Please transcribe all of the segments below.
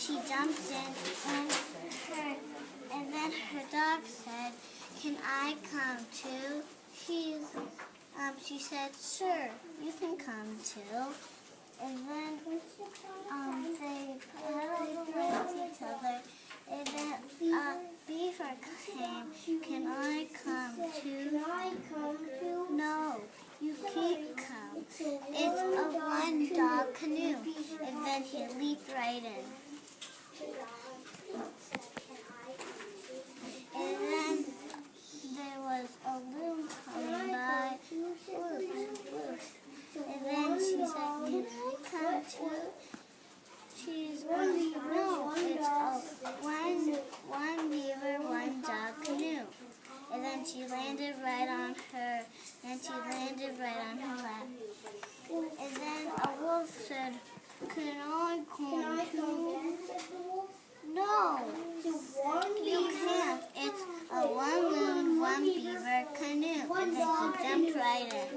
she jumped in, and then her dog said, "Can I come too?" She said, "Sure, you can come too." And then they paddled around each other. And then a beaver came. "Can I come too?" "No, you can't come. It's a one-dog canoe." And then he leaped right in. And then there was a loon coming by. And then she said, "Can I come too?" "No, it's a one beaver, one dog canoe." And then she landed right on her, lap. And then a wolf said, "Can I come too?" "No, you can't. It's a one loon, one beaver canoe." And then he jumped right in.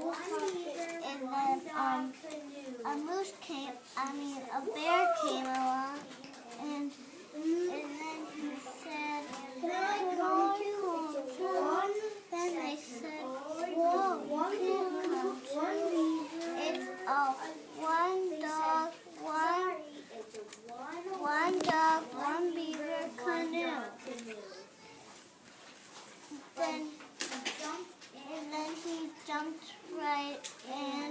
And then a bear came along, and then he said, "Can I come too?" Then they said, "Whoa, you can't come too. It's a one dog, one beaver canoe." Then he jumped right in.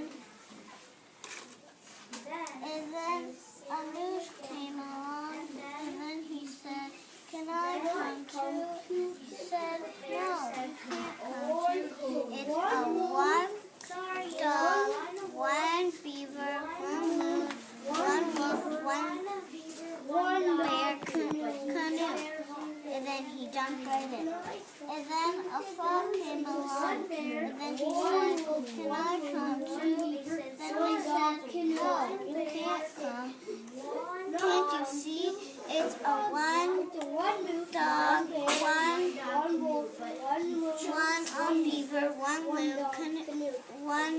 And then a moose came along, and then he said, "Can I come too?" He said, "No, you can't come too. It's a one dog, one beaver, one moose, one wolf, one bear canoe." And then he jumped right in. And then a frog came along, and then he said, "Can I come too?" Then they said, "No, you can't come. Can't you see? It's a one dog, one beaver, one loon canoe, one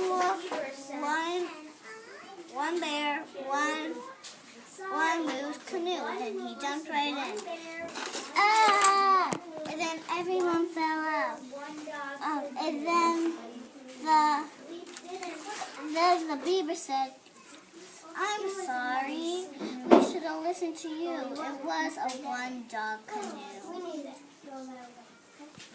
wolf, one bear, one moose canoe." And then he jumped right in. Ah! And then everyone fell out. And then the beaver said, "I'm sorry. We should have listened to you. It was a one-dog canoe."